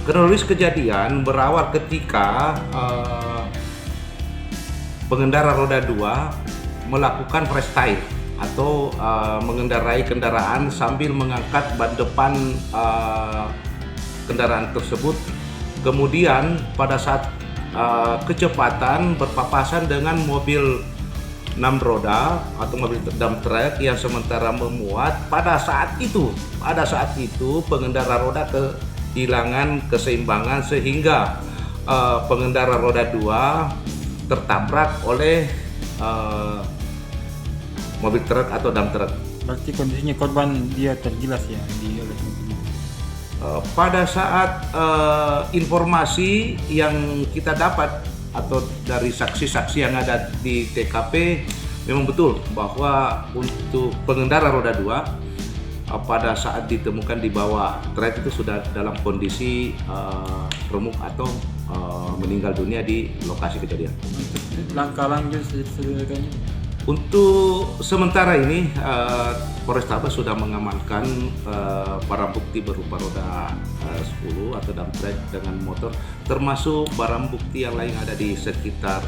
Kronologis kejadian berawal ketika pengendara roda 2 melakukan freestyle atau mengendarai kendaraan sambil mengangkat ban depan kendaraan tersebut. Kemudian pada saat kecepatan berpapasan dengan mobil 6 roda atau mobil dump truck yang sementara memuat. Pada saat itu pengendara roda kehilangan keseimbangan sehingga pengendara roda 2 tertabrak oleh mobil truk atau dump truck. Berarti kondisinya korban dia tergilas ya di oleh mobilnya. Pada saat informasi yang kita dapat atau dari saksi-saksi yang ada di TKP, memang betul bahwa untuk pengendara roda 2 pada saat ditemukan di bawah truk itu sudah dalam kondisi remuk atau meninggal dunia di lokasi kejadian. Langkah lanjut selanjutnya. Untuk sementara ini Polrestabes sudah mengamankan barang bukti berupa roda 10 atau dump truck dengan motor, termasuk barang bukti yang lain ada di sekitar